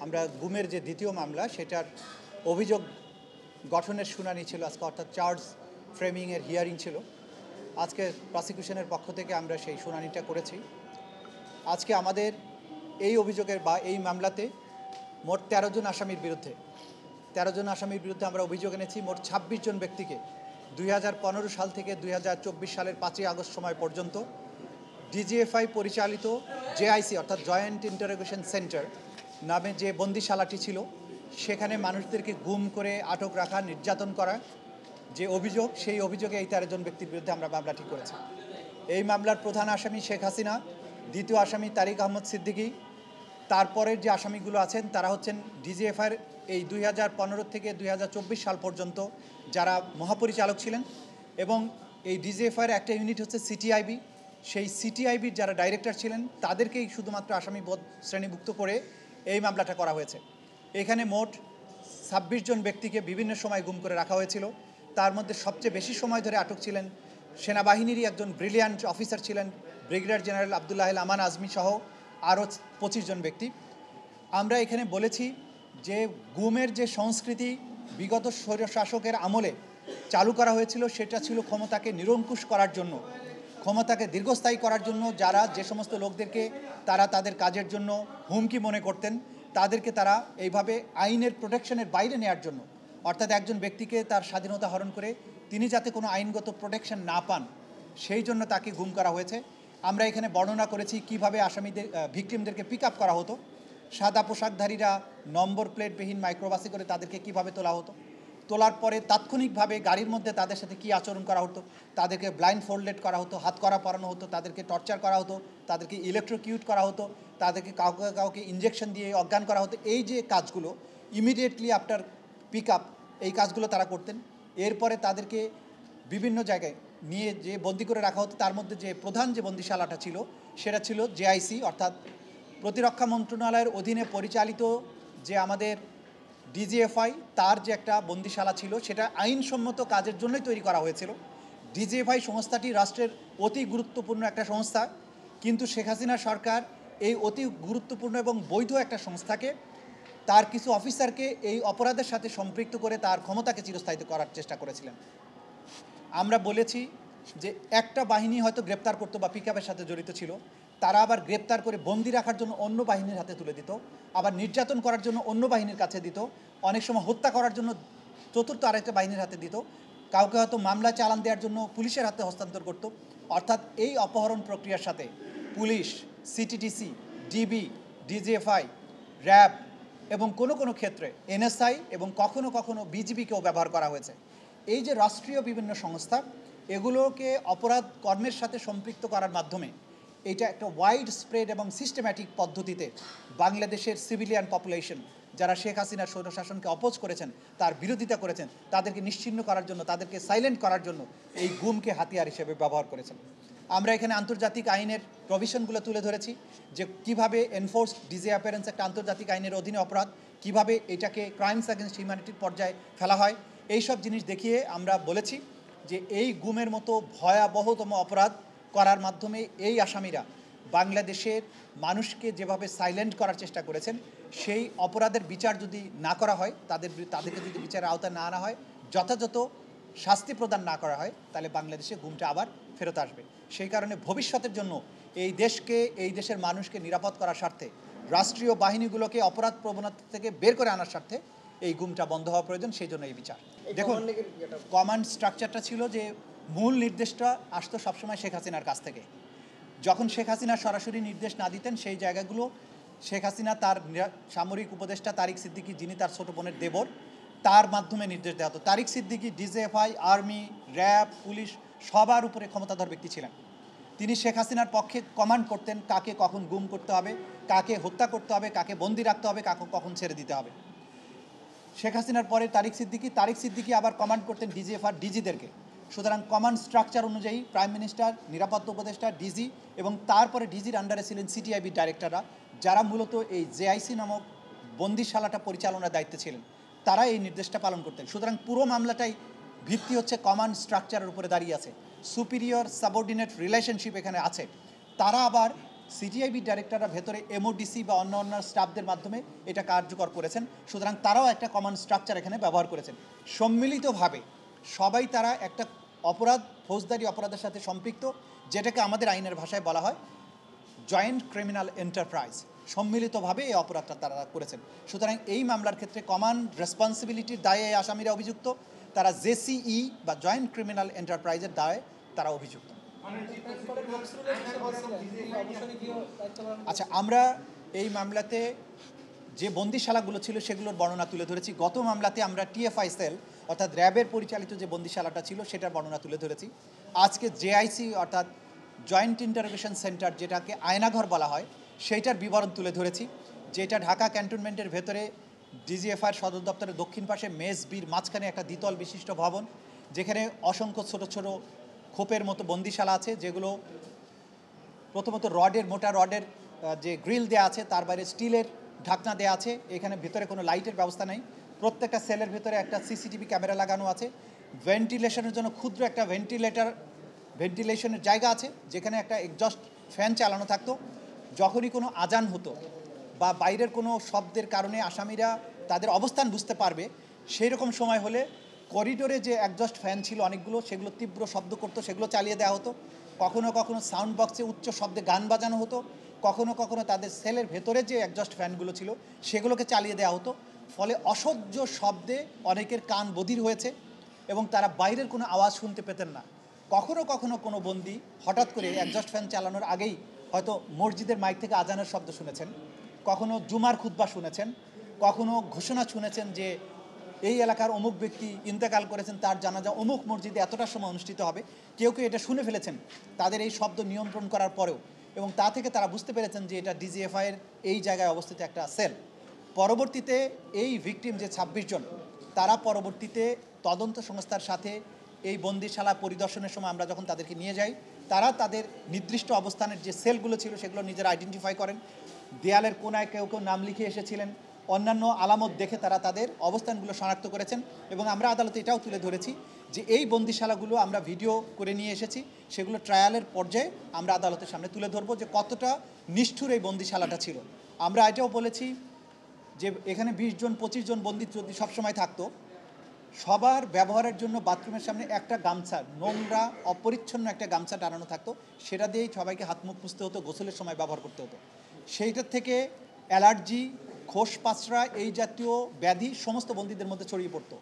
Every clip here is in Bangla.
আমরা গুমের যে দ্বিতীয় মামলা সেটার অভিযোগ গঠনের শুনানি ছিল আজকে, অর্থাৎ চার্জ ফ্রেমিংয়ের হিয়ারিং ছিল আজকে। প্রসিকিউশনের পক্ষ থেকে আমরা সেই শুনানিটা করেছি। আজকে আমাদের এই অভিযোগের বা এই মামলাতে মোট ১৩ জন আসামির বিরুদ্ধে আমরা অভিযোগ এনেছি। মোট ২৬ জন ব্যক্তিকে ২০১৫ সাল থেকে ২০২৪ সালের ৫ই আগস্ট সময় পর্যন্ত ডিজিএফআই পরিচালিত জেআইসি অর্থাৎ জয়েন্ট ইন্টারোগেশন সেন্টার নামে যে বন্দিশালাটি ছিল সেখানে মানুষদেরকে গুম করে আটক রাখা, নির্যাতন করা যে অভিযোগ, সেই অভিযোগে এই ১৩ জন ব্যক্তির বিরুদ্ধে আমরা মামলাটি করেছি। এই মামলার প্রধান আসামি শেখ হাসিনা, দ্বিতীয় আসামি তারিক আহমদ সিদ্দিকী, তারপরের যে আসামিগুলো আছেন তারা হচ্ছেন ডিজিএফআইয়ের এই ২০১৫ থেকে ২০২৪ সাল পর্যন্ত যারা মহাপরিচালক ছিলেন, এবং এই ডিজিএফআইয়ের একটা ইউনিট হচ্ছে সিটিআইবি, সেই সিটিআইবির যারা ডাইরেক্টর ছিলেন তাদেরকেই শুধুমাত্র আসামি শ্রেণীভুক্ত করে এই মামলাটা করা হয়েছে। এখানে মোট ২৬ জন ব্যক্তিকে বিভিন্ন সময় গুম করে রাখা হয়েছিল। তার মধ্যে সবচেয়ে বেশি সময় ধরে আটক ছিলেন সেনাবাহিনীরই একজন ব্রিলিয়ান্ট অফিসার ছিলেন ব্রিগেডিয়ার জেনারেল আবদুল্লাহ আমান আজমি সহ আরও ২৫ জন ব্যক্তি। আমরা এখানে বলেছি যে গুমের যে সংস্কৃতি বিগত স্বৈরশাসকের আমলে চালু করা হয়েছিল সেটা ছিল ক্ষমতাকে নিরঙ্কুশ করার জন্য, ক্ষমতাকে দীর্ঘস্থায়ী করার জন্য। যারা যে সমস্ত লোকদেরকে তারা তাদের কাজের জন্য হুমকি মনে করতেন তাদেরকে তারা এইভাবে আইনের প্রোটেকশনের বাইরে নেওয়ার জন্য, অর্থাৎ একজন ব্যক্তিকে তার স্বাধীনতা হরণ করে তিনি যাতে কোনো আইনগত প্রোটেকশন না পান সেই জন্য তাকে গুম করা হয়েছে। আমরা এখানে বর্ণনা করেছি কিভাবে আসামিদের ভিকটিমদেরকে পিক আপ করা হতো। সাদা পোশাকধারীরা নম্বর প্লেটবিহীন মাইক্রোবাসে করে তাদেরকে কিভাবে তোলা হতো, তোলার পরে তাৎক্ষণিকভাবে গাড়ির মধ্যে তাদের সাথে কী আচরণ করা হতো, তাদেরকে ব্লাইন্ড ফোল্ডেড করা হতো, হাত করা পরানো হতো, তাদেরকে টর্চার করা হতো, তাদেরকে ইলেকট্রোকিউট করা হতো, তাদেরকে কাউকে ইঞ্জেকশন দিয়ে অজ্ঞান করা হতো। এই যে কাজগুলো ইমিডিয়েটলি আফটার পিক আপ এই কাজগুলো তারা করতেন। এরপরে তাদেরকে বিভিন্ন জায়গায় নিয়ে যে বন্দি করে রাখা হতো, তার মধ্যে যে প্রধান যে বন্দিশালাটা ছিল সেটা ছিল জেআইসি অর্থাৎ প্রতিরক্ষা মন্ত্রণালয়ের অধীনে পরিচালিত যে আমাদের ডিজিএফআই, তার যে একটা বন্দিশালা ছিল সেটা আইনসম্মত কাজের জন্যই তৈরি করা হয়েছিল। ডিজিএফআই সংস্থাটি রাষ্ট্রের অতি গুরুত্বপূর্ণ একটা সংস্থা, কিন্তু শেখ হাসিনা সরকার এই অতি গুরুত্বপূর্ণ এবং বৈধ একটা সংস্থাকে তার কিছু অফিসারকে এই অপরাধের সাথে সম্পৃক্ত করে তার ক্ষমতাকে চিরস্থায়িত করার চেষ্টা করেছিলেন। আমরা বলেছি যে একটা বাহিনী হয়তো গ্রেপ্তার করতো বা পিকআপের সাথে জড়িত ছিল, তারা আবার গ্রেপ্তার করে বন্দি রাখার জন্য অন্য বাহিনীর হাতে তুলে দিত, আবার নির্যাতন করার জন্য অন্য বাহিনীর কাছে দিত, অনেক সময় হত্যা করার জন্য চতুর্থ আরেকটা বাহিনীর হাতে দিত, কাউকে হয়তো মামলা চালান দেওয়ার জন্য পুলিশের হাতে হস্তান্তর করত। অর্থাৎ এই অপহরণ প্রক্রিয়ার সাথে police, CTTC, DB, DGFI, RAB এবং কোনো কোনো ক্ষেত্রে এনএসআই এবং কখনো কখনো বিজিবিকেও ব্যবহার করা হয়েছে। এই যে রাষ্ট্রীয় বিভিন্ন সংস্থা, এগুলোকে অপরাধ কর্মের সাথে সম্পৃক্ত করার মাধ্যমে এটা একটা ওয়াইড স্প্রেড এবং সিস্টেম্যাটিক পদ্ধতিতে বাংলাদেশের সিভিলিয়ান পপুলেশন যারা শেখ হাসিনার স্বৈরশাসনকে অপোজ করেছেন, তার বিরোধিতা করেছেন, তাদেরকে নিশ্চিহ্ন করার জন্য, তাদেরকে সাইলেন্ট করার জন্য এই গুমকে হাতিয়ার হিসেবে ব্যবহার করেছেন। আমরা এখানে আন্তর্জাতিক আইনের প্রভিশনগুলো তুলে ধরেছি যে কিভাবে এনফোর্সড ডিসঅ্যাপিয়ারেন্স একটা আন্তর্জাতিক আইনের অধীনে অপরাধ, কিভাবে এটাকে ক্রাইমস অ্যাগেন্স্ট হিউম্যানিটির পর্যায়ে ফেলা হয়। এই সব জিনিস দেখিয়ে আমরা বলেছি যে এই গুমের মতো ভয়াবহতম অপরাধ করার মাধ্যমে এই আসামিরা বাংলাদেশের মানুষকে যেভাবে সাইলেন্ট করার চেষ্টা করেছেন, সেই অপরাধের বিচার যদি না করা হয়, তাদেরকে যদি বিচারের আওতায় না আনা হয়, যথাযথ শাস্তি প্রদান না করা হয়, তাহলে বাংলাদেশে গুমটা আবার ফেরত আসবে। সেই কারণে ভবিষ্যতের জন্য এই দেশকে, এই দেশের মানুষকে নিরাপদ করার স্বার্থে, রাষ্ট্রীয় বাহিনীগুলোকে অপরাধ প্রবণতা থেকে বের করে আনার স্বার্থে এই গুমটা বন্ধ হওয়া প্রয়োজন। সেই জন্য এই বিচার। দেখুন, কমান্ড স্ট্রাকচারটা ছিল যে মূল নির্দেশটা আসতো সবসময় শেখ হাসিনার কাছ থেকে। যখন শেখ হাসিনা সরাসরি নির্দেশ না দিতেন, সেই জায়গাগুলো শেখ হাসিনা তার সামরিক উপদেষ্টা তারিক সিদ্দিকী, যিনি তার ছোটো বোনের দেবর, তার মাধ্যমে নির্দেশ দেওয়া হতো। Tariq Siddiqui DGFI, army, RAB, police সবার উপরে ক্ষমতাধর ব্যক্তি ছিলেন। তিনি শেখ হাসিনার পক্ষে কমান্ড করতেন কাকে কখন গুম করতে হবে, কাকে হত্যা করতে হবে, কাকে বন্দি রাখতে হবে, কাকে কখন ছেড়ে দিতে হবে। শেখ হাসিনার পরে তারিক সিদ্দিকী আবার কমান্ড করতেন ডিজিএফআর ডিজিদেরকে। সুতরাং কমান্ড স্ট্রাকচার অনুযায়ী প্রাইম মিনিস্টার, নিরাপত্তা উপদেষ্টা, ডিজি এবং তারপরে ডিজির আন্ডারে ছিলেন সিটিআইবি ডাইরেক্টররা, যারা মূলত এই জেআইসি নামক বন্দিশালাটা পরিচালনার দায়িত্বে ছিলেন। তারা এই নির্দেশটা পালন করতেন। সুতরাং পুরো মামলাটাই ভিত্তি হচ্ছে কমান্ড স্ট্রাকচারের উপরে দাঁড়িয়ে আছে। সুপিরিয়র সাবঅর্ডিনেট রিলেশনশিপ এখানে আছে। তারা আবার সিটিআইবি ডাইরেক্টররা ভেতরে এমওডিসি বা অন্য স্টাফদের মাধ্যমে এটা কার্যকর করেছেন। সুতরাং তারাও একটা কমন স্ট্রাকচার এখানে ব্যবহার করেছেন। সম্মিলিতভাবে সবাই তারা একটা অপরাধ, ফৌজদারি অপরাধের সাথে সম্পৃক্ত, যেটাকে আমাদের আইনের ভাষায় বলা হয় জয়েন্ট ক্রিমিনাল এন্টারপ্রাইজ। সম্মিলিতভাবে এই অপরাধটা তারা করেছেন। সুতরাং এই মামলার ক্ষেত্রে কমন রেসপন্সিবিলিটির দায়ে এই আসামিরা অভিযুক্ত, তারা জেসিই বা জয়েন্ট ক্রিমিনাল এন্টারপ্রাইজের দায়ে তারা অভিযুক্ত। আচ্ছা, আমরা এই মামলাতে যে বন্দিশালাগুলো ছিল সেগুলোর বর্ণনা তুলে ধরেছি। গত মামলাতে আমরা টিএফআই সেল অর্থাৎ র্যাবের পরিচালিত যে বন্দিশালাটা ছিল সেটার বর্ণনা তুলে ধরেছি। আজকে জেআইসি অর্থাৎ জয়েন্ট ইন্টারোগেশন সেন্টার, যেটাকে আয়নাঘর বলা হয়, সেইটার বিবরণ তুলে ধরেছি, যেটা ঢাকা ক্যান্টনমেন্টের ভেতরে ডিজিএফআইয়ের সদর দপ্তরের দক্ষিণ পাশে মেস বির মাঝখানে একটা দ্বিতল বিশিষ্ট ভবন, যেখানে অসংখ্য ছোট ছোট খোপের মতো বন্দিশালা আছে, যেগুলো প্রথমত মোটা রডের যে গ্রিল দেওয়া আছে, তার বাইরে স্টিলের ঢাকনা দেওয়া আছে। এখানে ভিতরে কোনো লাইটের ব্যবস্থা নেই। প্রত্যেকটা সেলের ভিতরে একটা সিসিটিভি ক্যামেরা লাগানো আছে। ভেন্টিলেশনের জন্য ক্ষুদ্র একটা ভেন্টিলেশনের জায়গা আছে, যেখানে একটা এক্সস্ট ফ্যান চালানো থাকতো। যখনই কোনো আজান হতো বা বাইরের কোনো শব্দের কারণে আসামিরা তাদের অবস্থান বুঝতে পারবে, সেই রকম সময় হলে করিডোরে যে এক্সস্ট ফ্যান ছিল অনেকগুলো, সেগুলো তীব্র শব্দ করতো, সেগুলো চালিয়ে দেওয়া হতো। কখনো কখনো সাউন্ড বক্সে উচ্চ শব্দে গান বাজানো হতো। কখনো কখনো তাদের সেলের ভেতরে যে এক্সস্ট ফ্যানগুলো ছিল সেগুলোকে চালিয়ে দেওয়া হতো। ফলে অসহ্য শব্দে অনেকের কান বধির হয়েছে এবং তারা বাইরের কোনো আওয়াজ শুনতে পেতেন না। কখনো কখনো কোনো বন্দী হঠাৎ করে এক্সস্ট ফ্যান চালানোর আগেই হয়তো মসজিদের মাইক থেকে আজানের শব্দ শুনেছেন, কখনো জুমার খুতবা শুনেছেন, কখনো ঘোষণা শুনেছেন যে এই এলাকার অমুক ব্যক্তি ইন্তেকাল করেছেন, তার জানাজা অমুক মসজিদে এতটার সময় অনুষ্ঠিত হবে। কেউ কেউ এটা শুনে ফেলেছেন তাদের এই শব্দ নিয়ন্ত্রণ করার পরেও, এবং তা থেকে তারা বুঝতে পেরেছেন যে এটা ডিজিএফআইয়ের এই জায়গায় অবস্থিত একটা সেল। পরবর্তীতে এই ভিকটিম যে 26 জন, তারা পরবর্তীতে তদন্ত সংস্থার সাথে এই বন্দিশালা পরিদর্শনের সময় আমরা যখন তাদেরকে নিয়ে যাই, তারা তাদের নির্দিষ্ট অবস্থানের যে সেলগুলো ছিল সেগুলো নিজেরা আইডেন্টিফাই করেন। দেয়ালের কোনায় কেউ কেউ নাম লিখে এসেছিলেন, অন্যান্য আলামত দেখে তারা তাদের অবস্থানগুলো শনাক্ত করেছেন। এবং আমরা আদালতে এটাও তুলে ধরেছি যে এই বন্দিশালাগুলো আমরা ভিডিও করে নিয়ে এসেছি, সেগুলো ট্রায়ালের পর্যায়ে আমরা আদালতের সামনে তুলে ধরবো যে কতটা নিষ্ঠুর এই বন্দিশালাটা ছিল। আমরা এটাও বলেছি যে এখানে 20 জন 25 জন বন্দী যদি সবসময় থাকতো, সবার ব্যবহারের জন্য বাথরুমের সামনে একটা গামছা, নোংরা অপরিচ্ছন্ন একটা গামছা টানানো থাকতো, সেটা দিয়েই সবাইকে হাত মুখ মুছতে হতো, গোসলের সময় ব্যবহার করতে হতো। সেইটার থেকে অ্যালার্জি, খোস পাঁচড়া এই জাতীয় ব্যাধি সমস্ত বন্দীদের মধ্যে ছড়িয়ে পড়তো।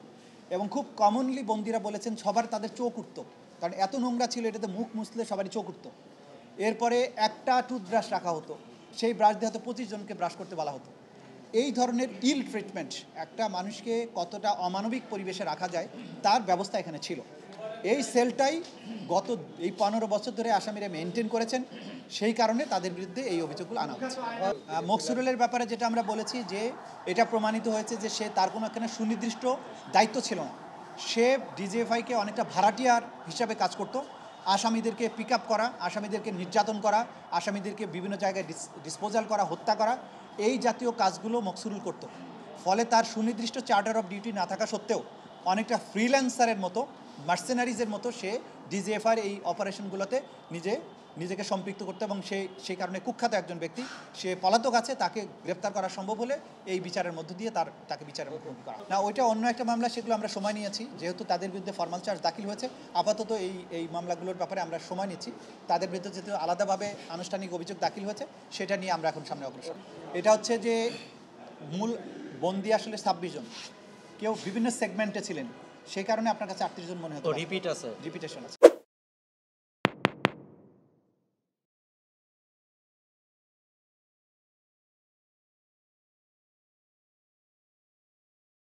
এবং খুব কমনলি বন্দীরা বলেছেন সবার তাদের চোখ উঠতো, কারণ এত নোংরা ছিল, এটাতে মুখ মুছলে সবারই চোখ উঠতো। এরপরে একটা টুথব্রাশ রাখা হতো, সেই ব্রাশ দিয়ে হয়তো 25 জনকে ব্রাশ করতে বলা হতো। এই ধরনের ইল ট্রিটমেন্ট, একটা মানুষকে কতটা অমানবিক পরিবেশে রাখা যায় তার ব্যবস্থা এখানে ছিল। এই সেলটাই গত এই 15 বছর ধরে আসামিরা মেনটেন করেছেন, সেই কারণে তাদের বিরুদ্ধে এই অভিযোগগুলো আনা হচ্ছে। মকসুরুলের ব্যাপারে যেটা আমরা বলেছি যে এটা প্রমাণিত হয়েছে যে তার কোনো এখানে সুনির্দিষ্ট দায়িত্ব ছিল না। সে ডিজিএফআইকে অনেকটা ভাড়াটিয়ার হিসাবে কাজ করত। আসামিদেরকে পিক আপ করা, আসামিদেরকে নির্যাতন করা, আসামিদেরকে বিভিন্ন জায়গায় ডিসপোজাল করা, হত্যা করা, এই জাতীয় কাজগুলো মকসুরুল করত। ফলে তার সুনির্দিষ্ট চার্টার অফ ডিউটি না থাকা সত্ত্বেও অনেকটা ফ্রিল্যান্সারের মতো, মার্সেনারিজের মতো সে ডিজিএফআইয়ের এই অপারেশনগুলোতে নিজেকে সম্পৃক্ত করতে, এবং সেই কারণে কুখ্যাত একজন ব্যক্তি, সে পলাতক আছে, তাকে গ্রেপ্তার করা সম্ভব হলে এই বিচারের মধ্য দিয়ে তাকে বিচারের মুখোমুখি করা না। ওইটা অন্য একটা মামলা, সেগুলো আমরা সময় নিয়েছি, যেহেতু তাদের বিরুদ্ধে ফরমাল চার্জ দাখিল হয়েছে। আপাতত এই মামলাগুলোর ব্যাপারে আমরা সময় নিচ্ছি। তাদের বিরুদ্ধে যেহেতু আলাদাভাবে আনুষ্ঠানিক অভিযোগ দাখিল হয়েছে, সেটা নিয়ে আমরা এখন সামনে অগ্রসর। এটা হচ্ছে যে মূল বন্দি আসলে 26 জন, কেউ বিভিন্ন সেগমেন্টে ছিলেন, সেই কারণে আপনার কাছে 38 জন মনে হতো। রিপিটেশন আছে।